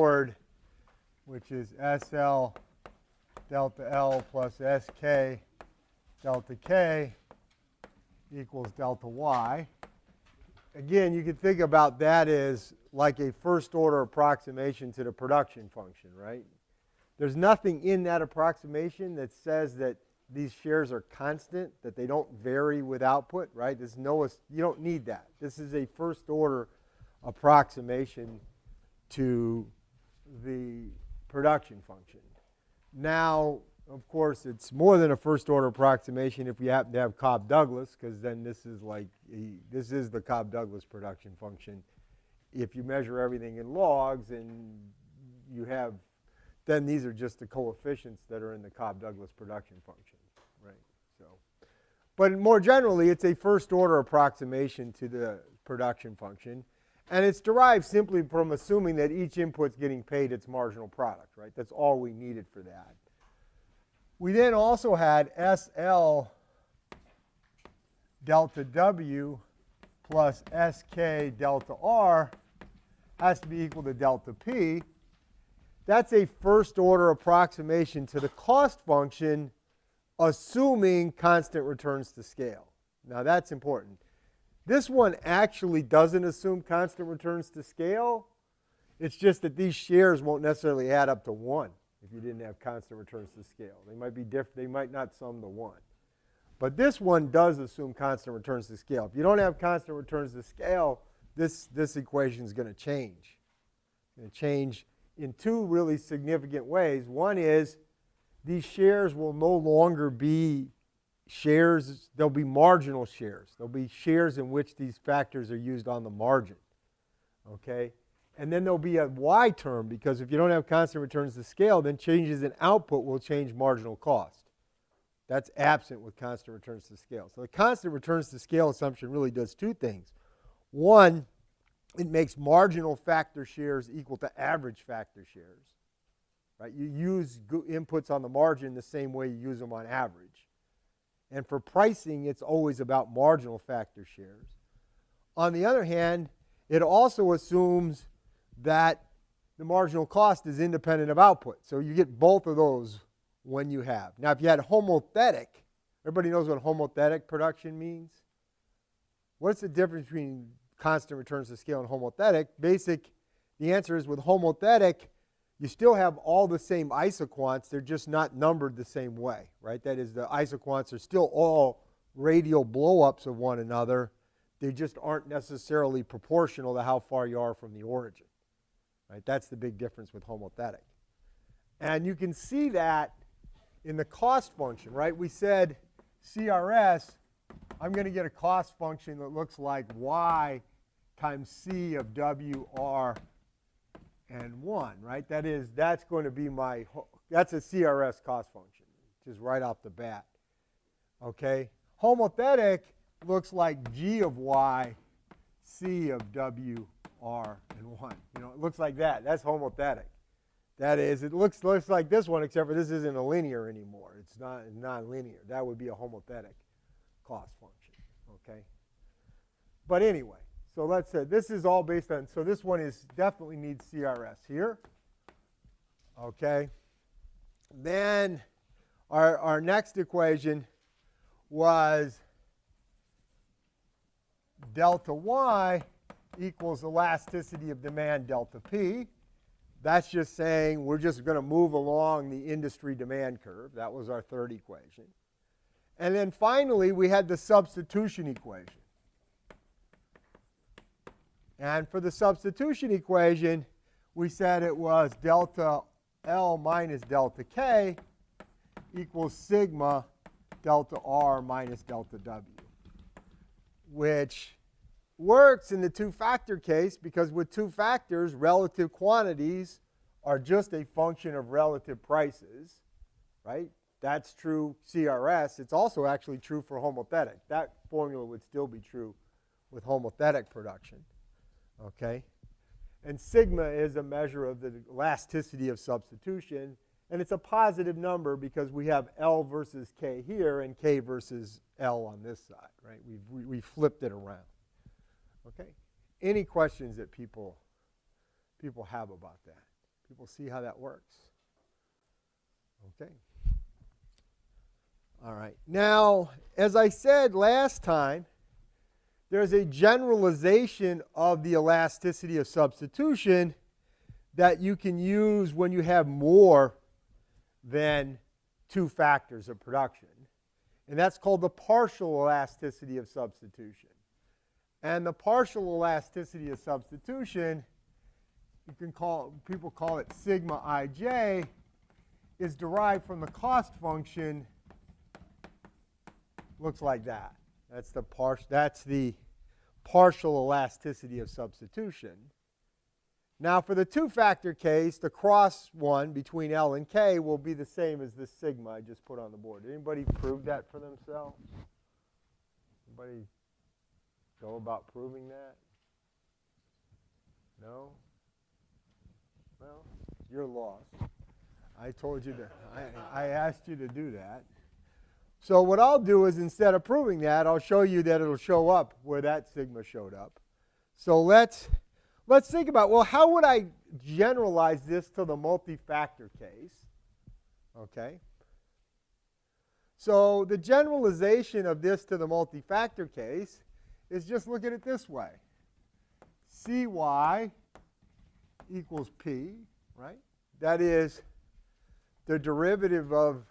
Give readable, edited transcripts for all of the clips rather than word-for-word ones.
forward, which is SL delta L plus SK delta K equals delta Y. Again, you can think about that as like a first order approximation to the production function, right? There's nothing in that approximation that says that these shares are constant, that they don't vary with output, right? You don't need that. This is a first order approximation to the production function. Now, of course, it's more than a first order approximation if you happen to have Cobb-Douglas, because then this is the Cobb-Douglas production function. If you measure everything in logs and then these are just the coefficients that are in the Cobb-Douglas production function, right? But more generally, it's a first order approximation to the production function, and it's derived simply from assuming that each input's getting paid its marginal product, right? That's all we needed for that. We then also had SL delta W plus SK delta R has to be equal to delta P. That's a first order approximation to the cost function, assuming constant returns to scale. Now that's important. This one actually doesn't assume constant returns to scale. It's just that these shares won't necessarily add up to 1 if you didn't have constant returns to scale. They might be different. They might not sum to 1. But this one does assume constant returns to scale. If you don't have constant returns to scale, this equation is going to change. It's going to change in two really significant ways. One is these shares will no longer be shares. They'll be marginal shares. They'll be shares in which these factors are used on the margin. Okay? And then there'll be a Y term, because if you don't have constant returns to scale, then changes in output will change marginal cost. That's absent with constant returns to scale. So the constant returns to scale assumption really does two things. One, it makes marginal factor shares equal to average factor shares. Right? You use inputs on the margin the same way you use them on average. And for pricing, it's always about marginal factor shares. On the other hand, it also assumes that the marginal cost is independent of output. So you get both of those when you have. Now, if you had homothetic, everybody knows what homothetic production means? What's the difference between constant returns to scale and homothetic? The answer is with homothetic, you still have all the same isoquants. They're just not numbered the same way, right? That is, the isoquants are still all radial blow-ups of one another. They just aren't necessarily proportional to how far you are from the origin. Right? That's the big difference with homothetic. And you can see that in the cost function, right? We said CRS, I'm going to get a cost function that looks like Y times C of W, R, and 1, right? That's going to be that's a CRS cost function, just right off the bat. Okay? Homothetic looks like G of Y, C of W, R, and 1. It looks like that. That's homothetic. That is, it looks like this one, except for this isn't a linear anymore. It's not non-linear. That would be a homothetic cost function. Okay? But anyway, so let's say this is all based on, so this one definitely needs CRS here. Okay? Then our next equation was delta Y equals elasticity of demand delta P. That's just saying we're just going to move along the industry demand curve. That was our third equation. And then finally, we had the substitution equation. And for the substitution equation, we said it was delta L minus delta K equals sigma delta R minus delta W, which works in the two-factor case because with two factors, relative quantities are just a function of relative prices, right? That's true CRS. It's also actually true for homothetic. That formula would still be true with homothetic production, okay? And sigma is a measure of the elasticity of substitution, and it's a positive number because we have L versus K here and K versus L on this side, right? We flipped it around. Okay. Any questions that people have about that? People see how that works? Okay. All right. Now, as I said last time, there's a generalization of the elasticity of substitution that you can use when you have more than two factors of production. And that's called the partial elasticity of substitution. And the partial elasticity of substitution, people call it sigma ij, is derived from the cost function. Looks like that. That's the partial elasticity of substitution. Now, for the two-factor case, the cross one between L and K will be the same as this sigma I just put on the board. Did anybody prove that for themselves? Anybody go about proving that? No? Well, you're lost. I told you that. I asked you to do that. So what I'll do is, instead of proving that, I'll show you that it'll show up where that sigma showed up. So let's think about, well, how would I generalize this to the multi-factor case? Okay. So the generalization of this to the multi-factor case is just look at it this way. Cy equals P, right? That is the derivative of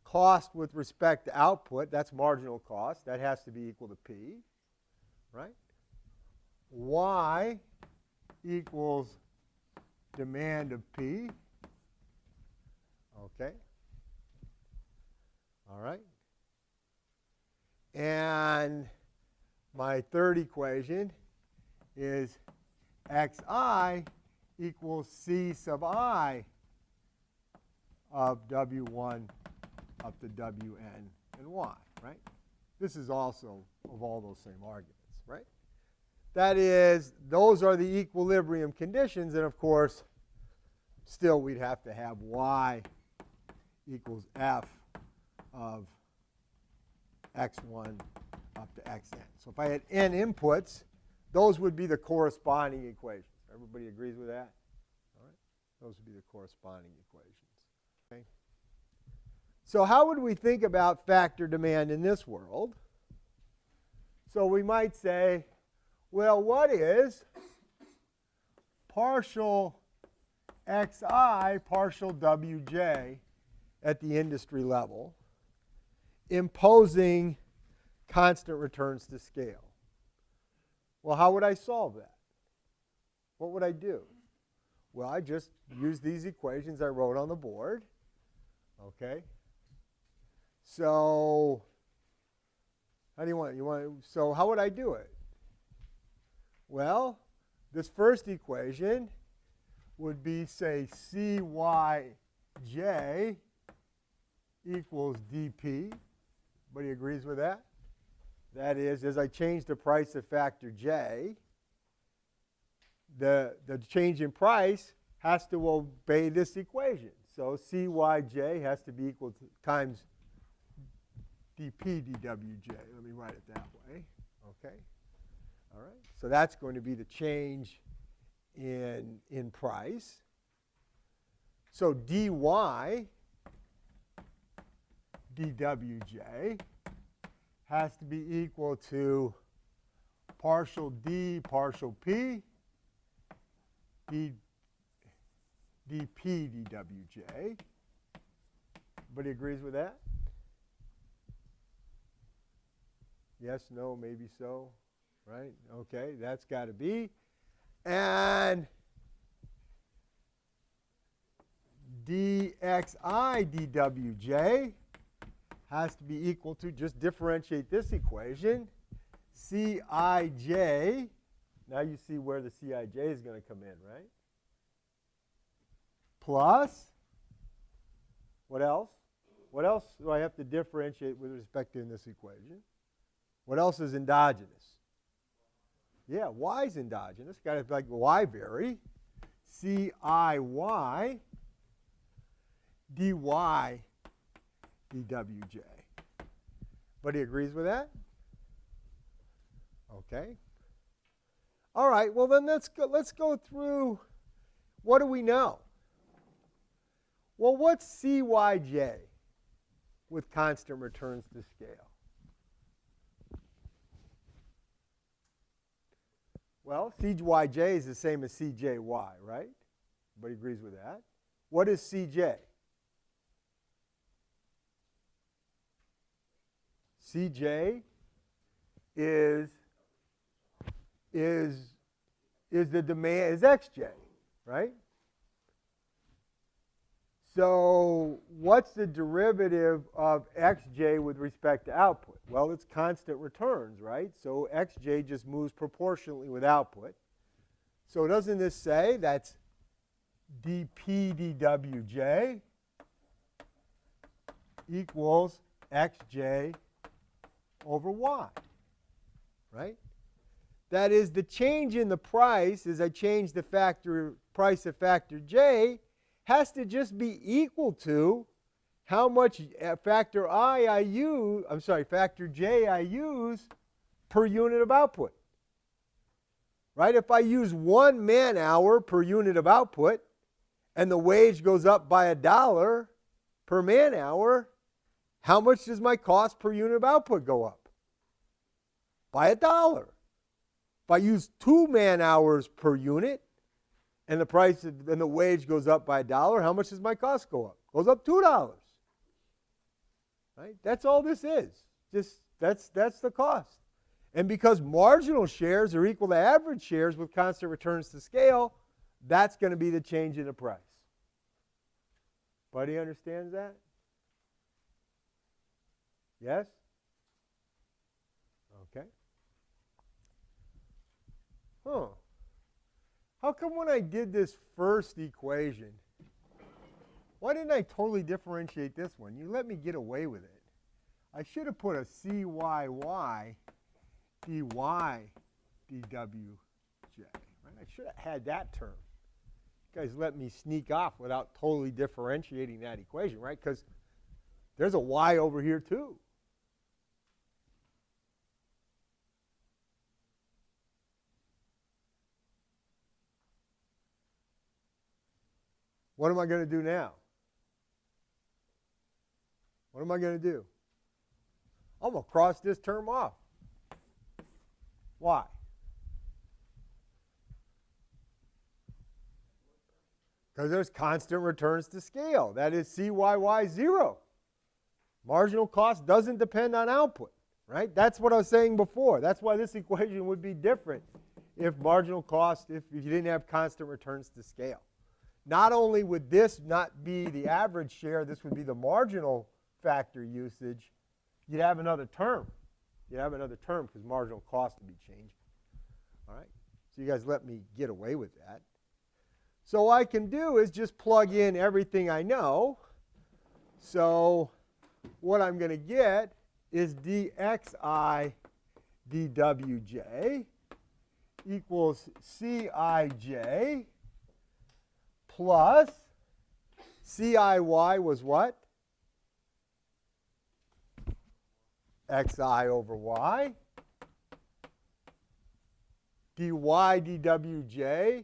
cost with respect to output. That's marginal cost. That has to be equal to P, right? Y equals demand of P. Okay. All right. And my third equation is xi equals C sub I of W1 up to Wn and Y, right? This is also of all those same arguments, right? That is, those are the equilibrium conditions, and of course, still we'd have to have Y equals F of x1 up to xn. So if I had n inputs, those would be the corresponding equations. Everybody agrees with that? All right. Those would be the corresponding equations. Okay. So how would we think about factor demand in this world? So we might say, well, what is partial xi partial wj at the industry level imposing constant returns to scale? Well, how would I solve that? What would I do? Well, I just use these equations I wrote on the board. Okay. So how do you want? So how would I do it? Well, this first equation would be, say, Cyj equals dP. Everybody agrees with that? That is, as I change the price of factor J, the change in price has to obey this equation. So Cyj has to be equal to times dP dWj. Let me write it that way. Okay. All right. So that's going to be the change in price. So dy dWj has to be equal to partial d partial p dp dWj. Everybody agrees with that? Yes, no, maybe so, right? Okay, that's got to be. And dxi dWj has to be equal to, just differentiate this equation, Cij. Now you see where the Cij is going to come in, right? Plus, what else? What else do I have to differentiate with respect to in this equation? What else is endogenous? Yeah, y is endogenous. Got to be like y vary. Ciy dy dWj. Everybody agrees with that? Okay. All right. Well, then let's go through. What do we know? Well, what's CYJ with constant returns to scale? Well, CYJ is the same as CJY, right? Everybody agrees with that. What is CJ? CJ is the demand, is XJ, right? So what's the derivative of XJ with respect to output? Well, it's constant returns, right? So XJ just moves proportionally with output. So doesn't this say that's dP dWJ equals XJ over Y, right? That is, the change in the price as I change the price of factor J has to just be equal to how much factor J I use per unit of output. Right? If I use 1 man hour per unit of output and the wage goes up by $1 per man hour, how much does my cost per unit of output go up? By $1. If I use 2 man hours per unit and the wage goes up by $1, how much does my cost go up? It goes up $2. Right? That's all this is. Just that's the cost. And because marginal shares are equal to average shares with constant returns to scale, that's going to be the change in the price. Buddy understands that? Yes? Okay. How come when I did this first equation, why didn't I totally differentiate this one? You let me get away with it. I should have put a CYY dy dWj. Right? I should have had that term. You guys let me sneak off without totally differentiating that equation, right? Because there's a y over here too. What am I going to do now? What am I going to do? I'm going to cross this term off. Why? Because there's constant returns to scale. That is CYY 0. Marginal cost doesn't depend on output, right? That's what I was saying before. That's why this equation would be different if marginal cost, if you didn't have constant returns to scale. Not only would this not be the average share, this would be the marginal factor usage, you'd have another term. You'd have another term because marginal cost would be changing. All right? So you guys let me get away with that. So what I can do is just plug in everything I know. So what I'm going to get is dxi dwj equals Cij plus Ciy was what? Xi over y. dy dwj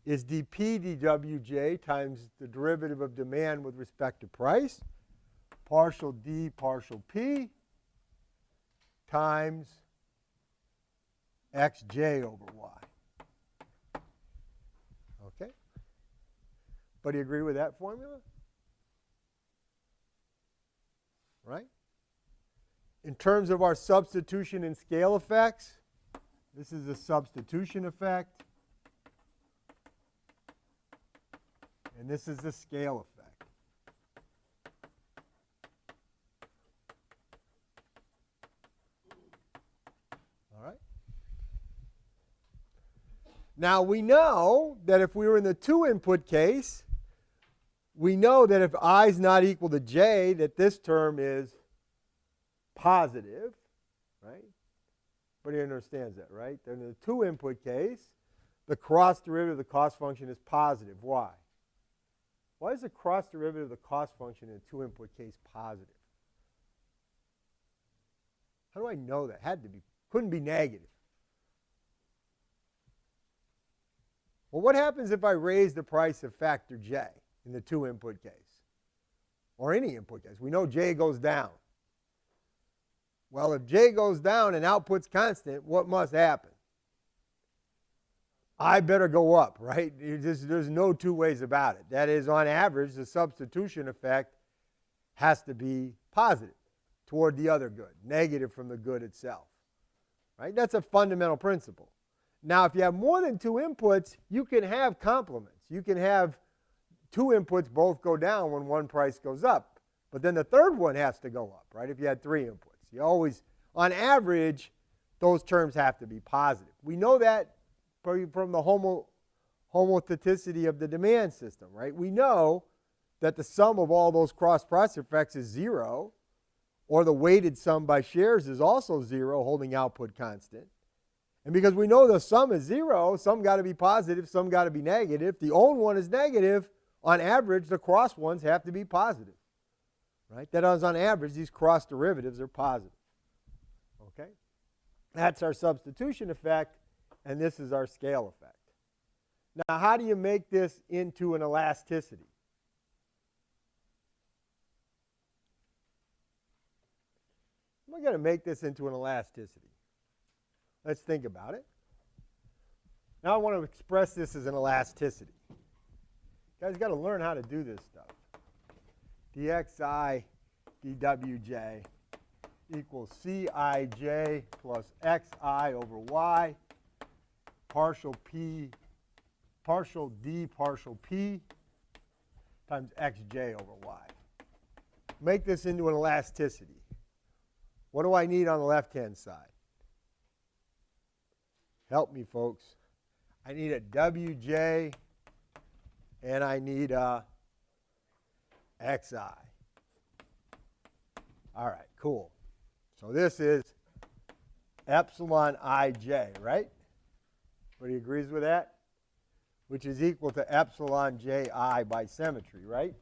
is dP dwj times the derivative of demand with respect to price, partial d partial p, times xj over y. Okay? But do you agree with that formula? Right? In terms of our substitution and scale effects, this is a substitution effect, and this is the scale effect. All right? Now we know that if we were in the 2-input case, we know that if I is not equal to j, that this term is positive, right? Everybody understands that, right? Then in the 2-input case, the cross derivative of the cost function is positive. Why? Why is the cross derivative of the cost function in a 2-input case positive? How do I know that? Couldn't be negative. Well, what happens if I raise the price of factor j in the 2-input case? or any input case. We know J goes down. Well, if J goes down and output's constant, what must happen? I better go up, right? There's no two ways about it. That is, on average, the substitution effect has to be positive toward the other good, negative from the good itself, right? That's a fundamental principle. Now, if you have more than two inputs, you can have complements. You can have two inputs both go down when one price goes up. But then the third one has to go up, right, if you had three inputs. You always, on average, those terms have to be positive. We know that from the homotheticity of the demand system, right? We know that the sum of all those cross-process effects is 0, or the weighted sum by shares is also 0, holding output constant. And because we know the sum is 0, some got to be positive, some got to be negative. If the own one is negative, on average, the cross ones have to be positive, right? That is, on average, these cross derivatives are positive, okay? That's our substitution effect, and this is our scale effect. Now, how do you make this into an elasticity? We're going to make this into an elasticity. Let's think about it. Now I want to express this as an elasticity. You guys got to learn how to do this stuff. dxi dwj equals Cij plus xi over y partial p, partial d partial p times xj over y. Make this into an elasticity. What do I need on the left-hand side? Help me, folks. I need a wj and I need a xi. All right, cool. So this is epsilon ij, right? Everybody agrees with that? Which is equal to epsilon ji by symmetry, right?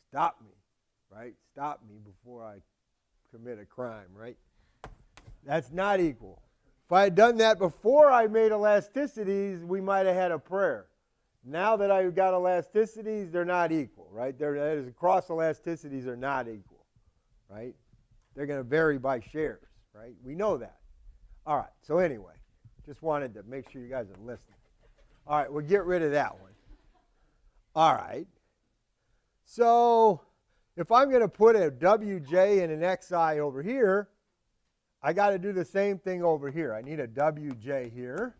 Stop me, right? Stop me before I commit a crime, right? That's not equal. If I had done that before I made elasticities, we might have had a prayer. Now that I've got elasticities, they're not equal, right? Cross elasticities are not equal, right? They're going to vary by shares, right? We know that. All right, so anyway, just wanted to make sure you guys are listening. All right, we'll get rid of that one. All right. So if I'm going to put a wj and an xi over here, I got to do the same thing over here. I need a wj here,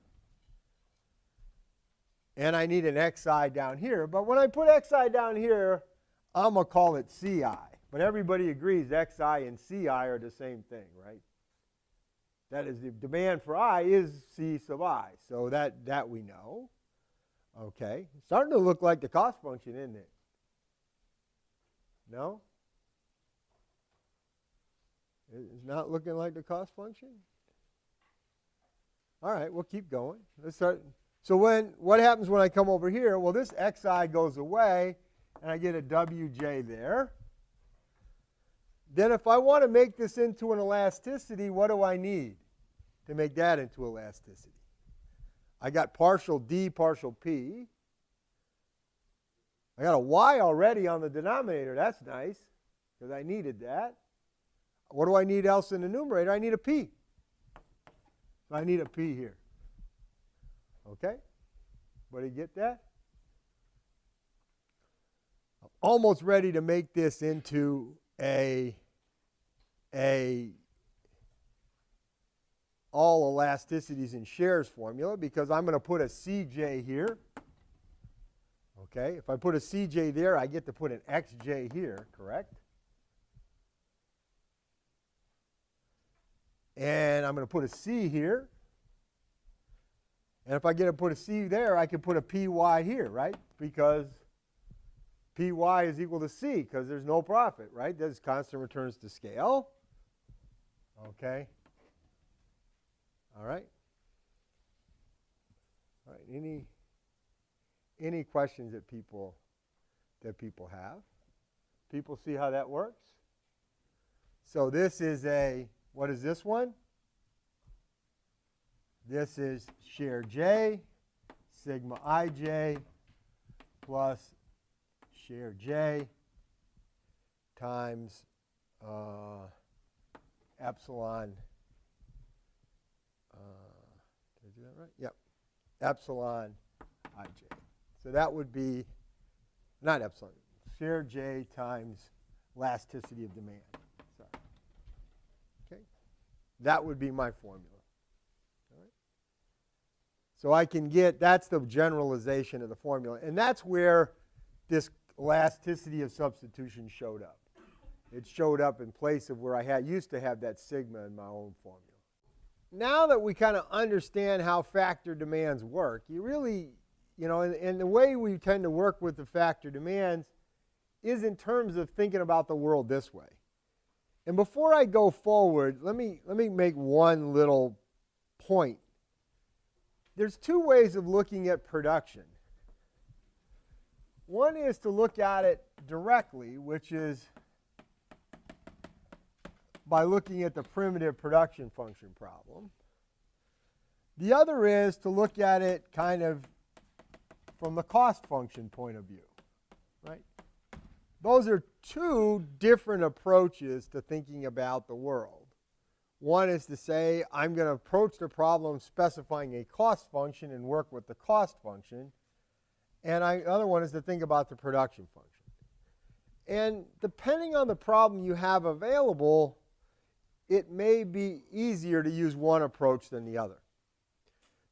and I need an xi down here. But when I put xi down here, I'm going to call it ci. But everybody agrees xi and ci are the same thing, right? That is, the demand for I is c sub I. So that we know. Okay. It's starting to look like the cost function, isn't it? No? It's not looking like the cost function? All right, we'll keep going. Let's start. So what happens when I come over here? Well, this xi goes away, and I get a wj there. Then if I want to make this into an elasticity, what do I need to make that into elasticity? I got partial d, partial p. I got a y already on the denominator. That's nice, because I needed that. What do I need else in the numerator? I need a p. So I need a p here. Okay? Everybody get that? I'm almost ready to make this into a all elasticities and shares formula, because I'm going to put a Cj here. Okay? If I put a Cj there, I get to put an Xj here, correct? And I'm going to put a C here. And if I get to put a C there, I can put a Py here, right? Because Py is equal to C, because there's no profit, right? There's constant returns to scale. Okay. All right. All right. Any questions that people have? People see how that works? So this is what is this one? This is share J, sigma ij, plus share J times epsilon, did I do that right? Yep, epsilon ij. So that would be, not epsilon, share J times elasticity of demand. Sorry. Okay, that would be my formula. All right. So I can get, that's the generalization of the formula, and that's where this elasticity of substitution showed up. It showed up in place of where I used to have that sigma in my own formula. Now that we kind of understand how factor demands work, you really, and the way we tend to work with the factor demands is in terms of thinking about the world this way. And before I go forward, let me make one little point. There's two ways of looking at production. One is to look at it directly, which is by looking at the primitive production function problem. The other is to look at it kind of from the cost function point of view, right? Those are two different approaches to thinking about the world. One is to say, I'm going to approach the problem specifying a cost function and work with the cost function. And the other one is to think about the production function. And depending on the problem you have available, it may be easier to use one approach than the other.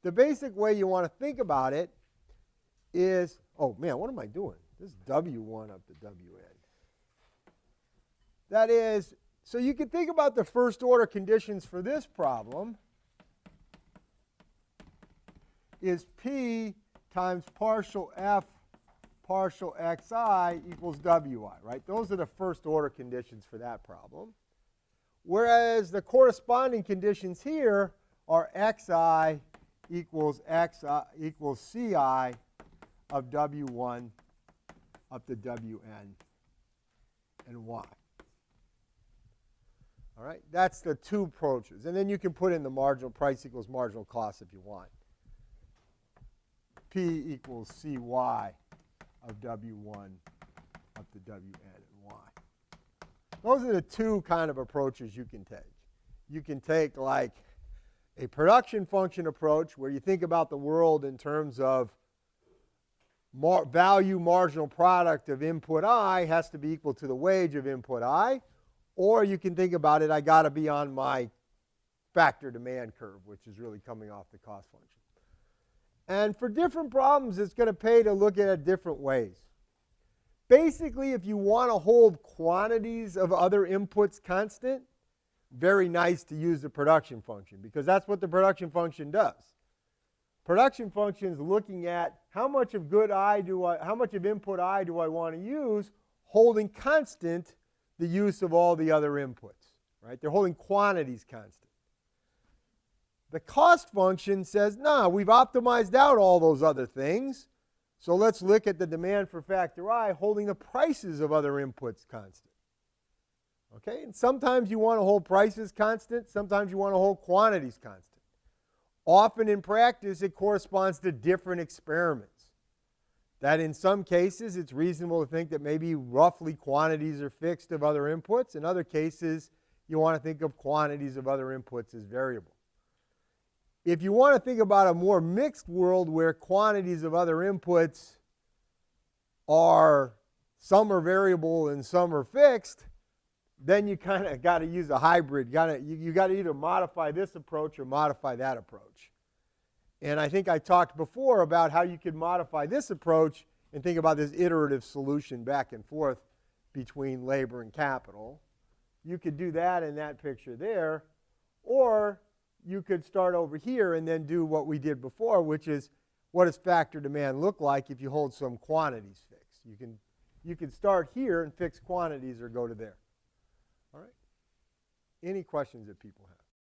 The basic way you want to think about it is, oh man, what am I doing? This is W1 up to Wn. That is, so you can think about the first order conditions for this problem is P times partial F partial Xi equals Wi, right? Those are the first order conditions for that problem. Whereas the corresponding conditions here are Xi equals Ci of W1 up to Wn and Y. All right, that's the two approaches. And then you can put in the marginal price equals marginal cost if you want. P equals Cy of W1 up to Wn and Y. Those are the two kind of approaches you can take. You can take like a production function approach where you think about the world in terms of value marginal product of input I has to be equal to the wage of input I. Or you can think about it, I got to be on my factor demand curve, which is really coming off the cost function. And for different problems, it's going to pay to look at it different ways. Basically, if you want to hold quantities of other inputs constant, very nice to use the production function, because that's what the production function does. Production function is looking at how much of input I do I want to use, holding constant the use of all the other inputs, right? They're holding quantities constant. The cost function says, nah, we've optimized out all those other things, so let's look at the demand for factor I holding the prices of other inputs constant. Okay, and sometimes you want to hold prices constant, sometimes you want to hold quantities constant. Often in practice, it corresponds to different experiments. That in some cases, it's reasonable to think that maybe roughly quantities are fixed of other inputs. In other cases, you want to think of quantities of other inputs as variable. If you want to think about a more mixed world where quantities of other inputs are, some are variable and some are fixed, then you kind of got to use a hybrid. You got to either modify this approach or modify that approach. And I think I talked before about how you could modify this approach and think about this iterative solution back and forth between labor and capital. You could do that in that picture there, or you could start over here and then do what we did before, which is what does factor demand look like if you hold some quantities fixed. You can start here and fix quantities or go to there. All right? Any questions that people have?